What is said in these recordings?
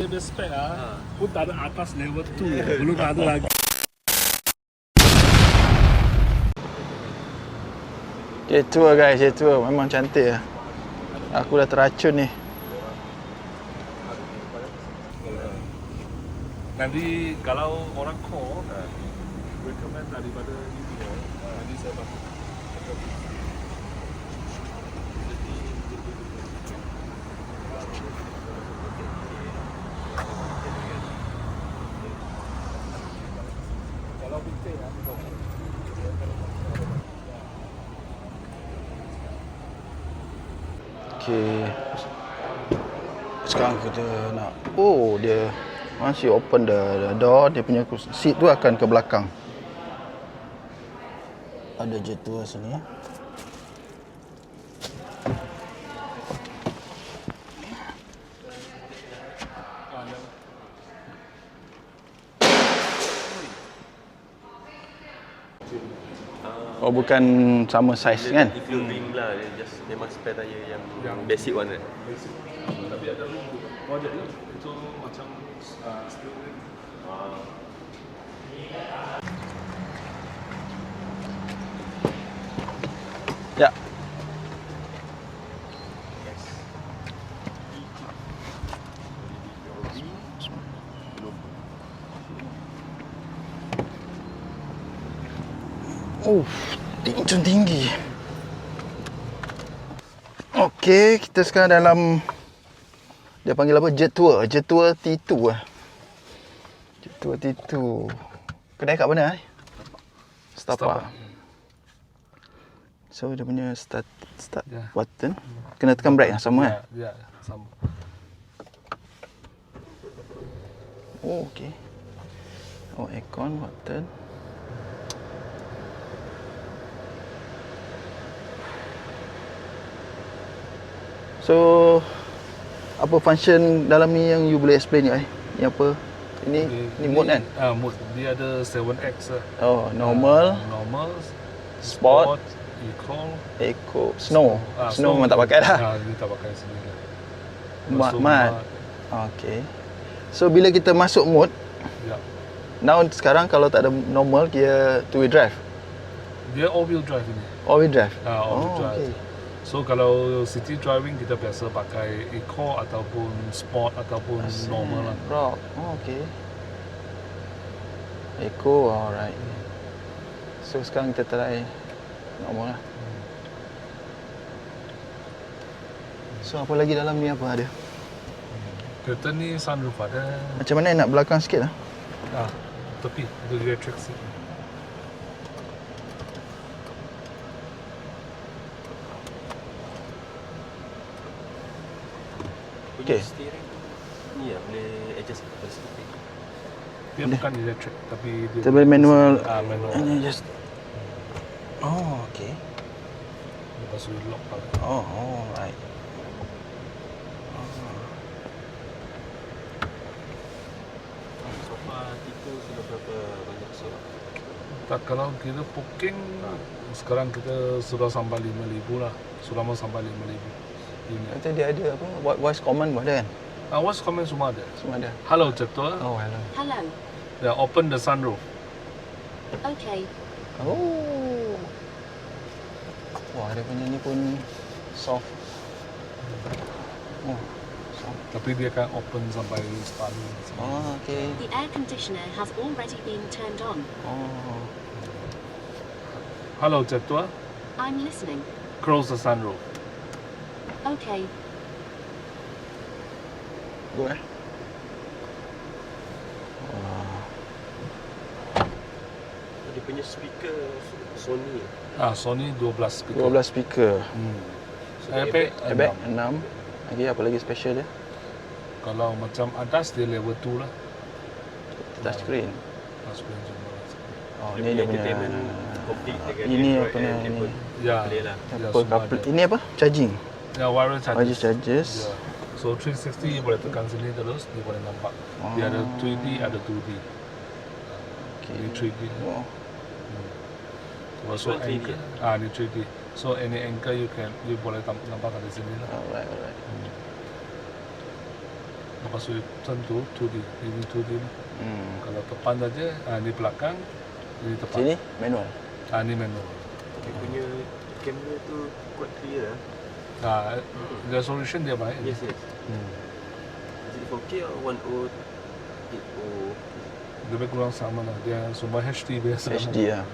Dia spek pun tak ada atas level 2, belum ada lagi. J2 guys, J2 memang cantik lah. Aku dah teracun ni. Nanti kalau orang call, recommend daripada ini ya. Nanti saya bantu. Kalau bikin ya, Okay. Sekarang kita nak, oh dia once you open the door, dia punya seat tu akan ke belakang. Ada J2 sini. Oh bukan sama size kan? Including lah, dia just memang spare tayar yang basic one kan. basic. Tapi ada logo. Oh jadi itu macam steel rim. Ya. Oh, tinggi. Okey, kita sekarang dalam, dia panggil apa? Jet Tour T2 lah. Jet Tour T2. Kedai kat mana? Setapak. So dia punya start Ya. button. Kena tekan brake lah, sama kan? Ya, sama. Oh, okey. Oh, aircon button. So apa function dalam ni yang you boleh explain ni? Ni apa? Ini mode kan? Mode. Dia ada 7X lah. Oh, normal, Normal, sport, eco, snow. Snow memang tak pakai lah. Dia tak pakai sini lah. Mat. Okey. So bila kita masuk mode, Ya. now sekarang kalau tak ada normal, dia two wheel drive. Dia all wheel drive ini. All wheel drive. All wheel drive. okey. So kalau city driving kita biasa pakai eco ataupun sport ataupun normal lah. Rock. Oh, okey. Eco, alright. So sekarang kita try normal lah. So apa lagi dalam ni, apa ada? Kereta ni sunroof ada. Macam mana nak belakang sikit lah? Tepi itu electric seat. Okey. Steering ni lah, boleh adjust pada steering. Dia bukan electric tapi dia Kita boleh manual. manual. And just. Oh, okey. Lepas tu lock balik. Oh, alright. So far kita sudah berapa banyak solar? Tak, kalau kita booking sekarang kita sudah sampai 5,000 lah. Sudah mau sampai 5,000. Ini. Kata dia ada apa? Voice command pun ada kan? Voice comment semua ada. Semua ada. Hello Jatua. Oh, hello. Hello. Yeah, open the sunroof. Okay. Oh. Wah, dia punya ni pun soft. Oh, soft. Tapi dia akan open sampai starting. Oh, okey. The air conditioner has already been turned on. Oh. Hello Jatua. I'm listening. Close the sunroof. Okay. Go Wah. Dia punya speaker Sony. Sony 12 speaker. 12 speaker. So, Airbag Airbag 6. 6. Lagi apa lagi special dia? Kalau macam atas dia level 2 lah. Touch screen. Touchscreen semua. Oh, Dia ni dia punya. entertainment complete dengan Ini Android apa ni? and Apple. Ya. Boleh lah. Ya, Apple semua CarPlay. ada. Ini apa? Charging. Ya, wireless charges. Charges. Ya. So 360 boleh tekan sini terus dia boleh nampak. Dia ada 3D, ada 2D. Ini 3D. Oh. So 3D. angle, ni 3D. So any angle you boleh nampak dari sini lah. Alright. Lepas tu turn to 2D. Ini 2D. Kalau depan saja, ini belakang, ini depan. Sini manual. Ini manual. Dia punya kamera tu quite clear Resolution dia baik. Yes. Is it 4K or 1080? Lebih kurang sama lah. Dia semua HD biasa. HD lah.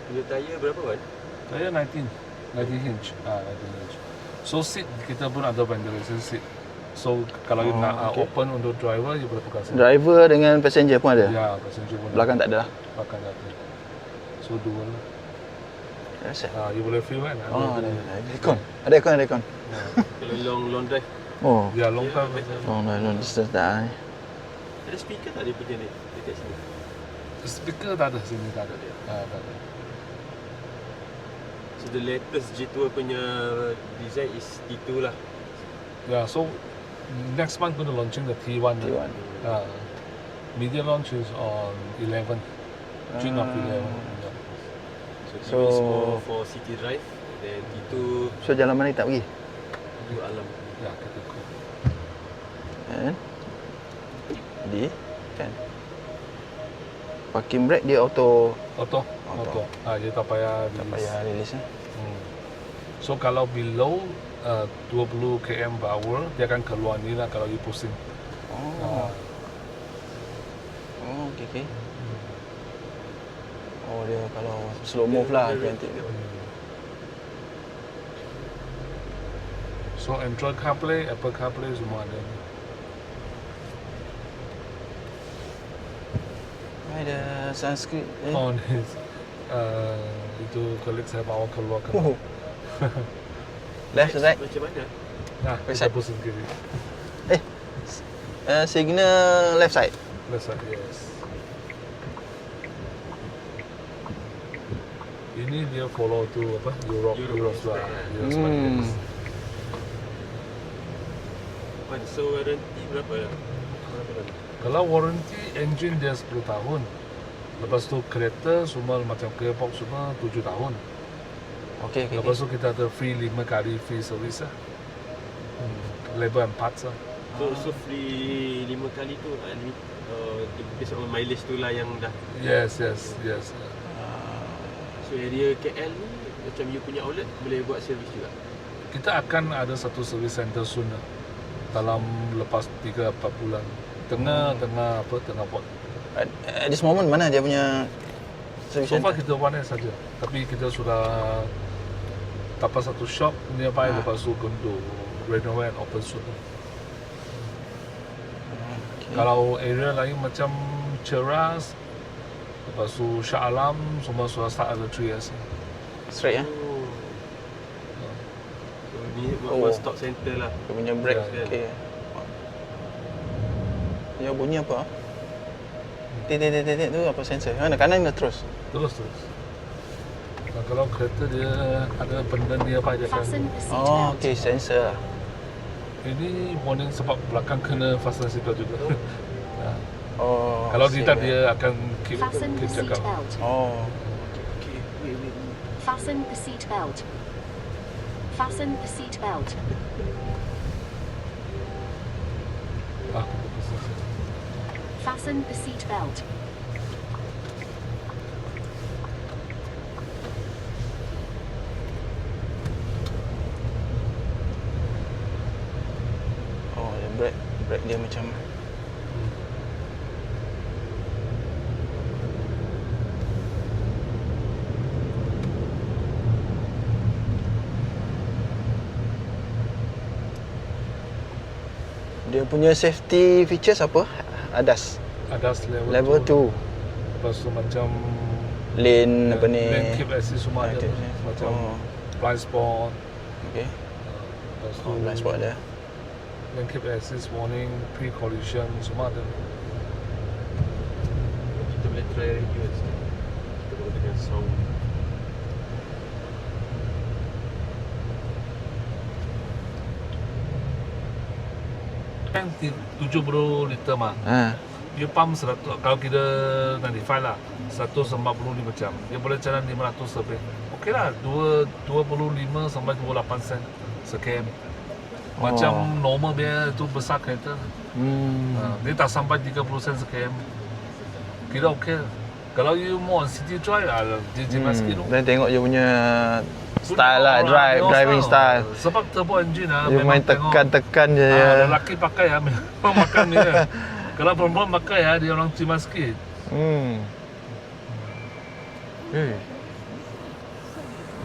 Punya tayar berapa kan? Saya 19 inch. 19 inch. So seat kita pun ada ventilation seat. So kalau you nak open untuk driver, you boleh buka seat. Driver dengan passenger pun ada? Ya, passenger pun Belakang tak ada lah? Belakang tak ada. So dua lah. Rasa? You boleh feel kan? Oh, ada aircon. Ada aircon. Kalau long drive. Oh. Ya, long time. Long distance tak. Ada speaker tak dia punya ni dekat sini? Speaker tak ada sini, tak ada. Tak ada. So the latest G2 punya design is T2 lah. Yeah, so next month going to launching the T1. T1. Media launch is on 11. June of 11. Yeah. So T1 is more for city drive. Then T2 So jalan mana tak pergi? to alam. Ya, kita go. Kan? Jadi kan. Parking brake dia auto. Auto. Dia tak payah Tak release. payah release. So kalau below 20 km per hour, dia akan keluar ni lah kalau you pusing. Oh. Oh, okey. Oh, dia kalau slow move lah dia nanti. So Android CarPlay, Apple CarPlay semua ada. Ada Sanskrit. Oh, ni. Itu kolik saya bawa keluar ke. Oh. Left right. Macam mana? Nah, kita pusing kiri. Signal left side. Left side, yes. Ini dia follow tu apa? Europe lah. Yes. So warranty berapa lah? Kalau warranty engine dia 10 tahun. Lepas tu kereta semua macam gearbox semua 7 tahun. Okey. Lepas tu kita ada free 5 kali free service lah. Labor and parts lah. So free 5 kali tu based on mileage tu lah yang dah. Yes. So area KL ni macam you punya outlet boleh buat servis juga. Kita akan ada satu service center soon lah. Dalam lepas 3-4 bulan. Tengah buat. At this moment mana dia punya service So far center? kita one saja. Tapi kita sudah dapat satu shop nearby, lepas tu gundu renovate and open soon. Kalau area lain macam Ceras, lepas tu Shah Alam, semua sudah start ada 3S. Straight ya? So ni one stop center lah. Dia punya brake. Ya. Okey. Dia bunyi apa? Titik tu apa sensor? Mana kanan ke terus? Terus. Nah, kalau kereta dia ada benda nearby dia Fasten akan. the seat Oh, belt. okey sensor lah. Ini warning sebab belakang kena fasten seatbelt juga. Oh. Kalau save, tidak ya. dia akan keep Fasten the seat cakap. belt. Oh. Okay, wait. Fasten the seat belt. Fasten the seat belt. Kita fasten. Fasten the seat belt. Oh, dia brake dia macam dia punya safety features apa? ADAS Ada level 2 Lepas tu macam lane apa ni? lane keep assist semua ada. Keep assist. Macam Oh. blind spot. Okey. Lepas tu Oh, blind spot ada. lane keep assist warning, pre-collision semua ada. Kita boleh try review sikit. Kita boleh dengan sound. Kan 70 liter mah. Dia pump 100, kalau kita 95 lah, 145 jam. Dia boleh jalan 500 lebih. Okey. okey lah, 25 sampai 28 sen sekm. Macam normal dia tu besar kereta. Dia tak sampai 30 sen sekm. Kira okey. Kalau you mau on city drive, dia jimat sikit tu. Dan tengok dia punya style lah, driving style. Sebab turbo engine Dia main tekan-tekan je. Lelaki pakai memang makan dia. Kalau perempuan pakai dia orang jimat sikit.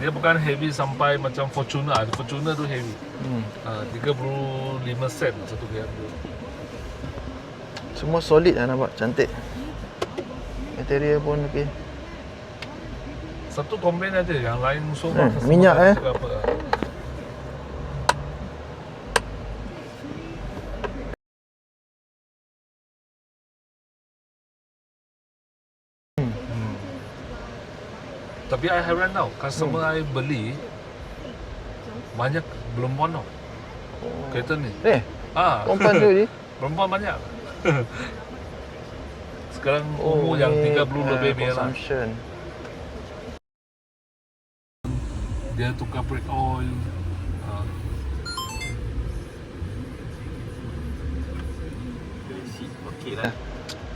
Dia bukan heavy sampai macam Fortuner. Fortuner tu heavy. 35 sen satu km. Semua solid lah nampak, cantik. Material pun okey. Satu komplain aja, yang lain semua minyak apa. Tapi I heran tau, customer I beli banyak perempuan tau. Kereta ni. Perempuan tu je. Perempuan banyak. Sekarang umur yang 30 lebih merah. Consumption. Dia tukar brake oil. Okey lah.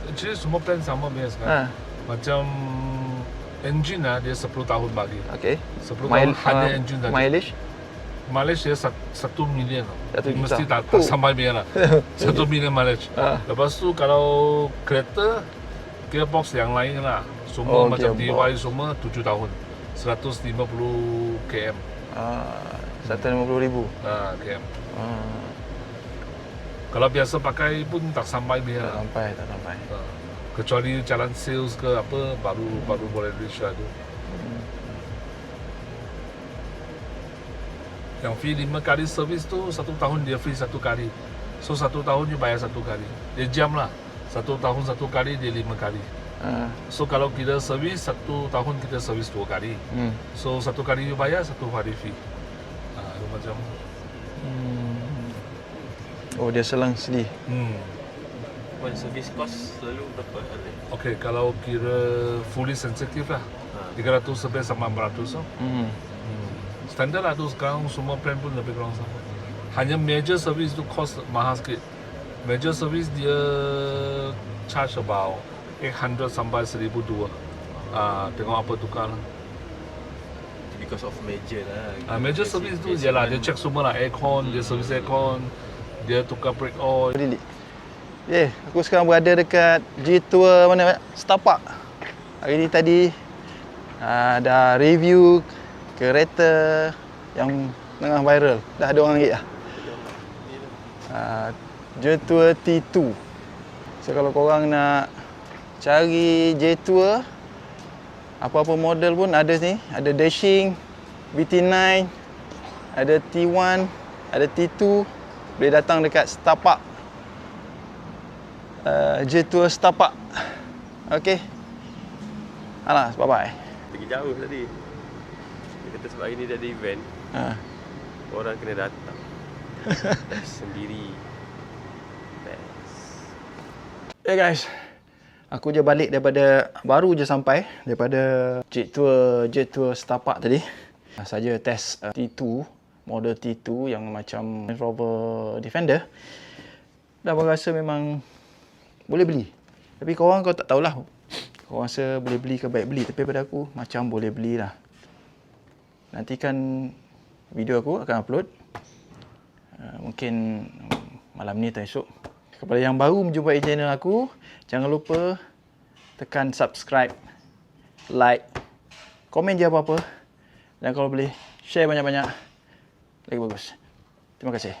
Actually semua plan sama biasa sekarang. Macam engine dia 10 tahun bagi. Okey. 10 tahun hanya engine tadi. Mileage? Mileage dia 1 million. 1 juta. Mesti tak sampai merah. 1 million mileage. Lepas tu kalau kereta gearbox yang lain lah. Semua macam DY semua 7 tahun. 150 km. 150,000. km. Kalau biasa pakai pun tak sampai merah. Tak sampai. Kecuali jalan sales ke apa baru boleh reach lah tu. Yang fee 5 kali servis tu 1 tahun dia free 1 kali. So 1 tahun you bayar 1 kali. Dia jam lah. 1 tahun 1 kali dia 5 kali. So kalau kita servis 1 tahun kita servis 2 kali. So 1 kali you bayar 1 hari fee. Itu macam. Oh dia selang sedih. One service cost selalu berapa? Okay, kalau kira fully sensitive lah 300 sampai 400 so. Standard lah tu sekarang semua plan pun lebih kurang sama. Hanya major service tu cost mahal sikit. Major service dia charge about 800 sampai 1,200. Tengok apa tukar lah. Because of major lah. Major service tu je lah, dia check semua lah, aircon, dia service aircon, dia tukar brake oil. Aku sekarang berada dekat G-Tour mana? Setapak. Hari ni tadi dah review kereta yang tengah viral. Dah ada orang dah. G-Tour T2. So kalau korang nak cari G-Tour, apa-apa model pun ada ni. Ada dashing, BT9, ada T1, ada T2. Boleh datang dekat Setapak. G-Tour Setapak. Okay. Alas, bye-bye. Pergi jauh tadi. Dia kata sebab hari ni dia ada event. Orang kena datang. Sendiri. Best. Hey guys. Aku je balik daripada, baru je sampai daripada G-Tour Setapak tadi. Saja test T2, model T2 yang macam Range Rover Defender. Dah berasa memang boleh beli. Tapi korang kau tak tahulah. Korang rasa boleh beli ke baik beli. Tapi pada aku macam boleh beli lah. Nantikan video aku akan upload. Mungkin malam ni atau esok. Kepada yang baru menjumpai channel aku, jangan lupa tekan subscribe, like, komen je apa-apa. Dan kalau boleh, share banyak-banyak. Lagi bagus. Terima kasih.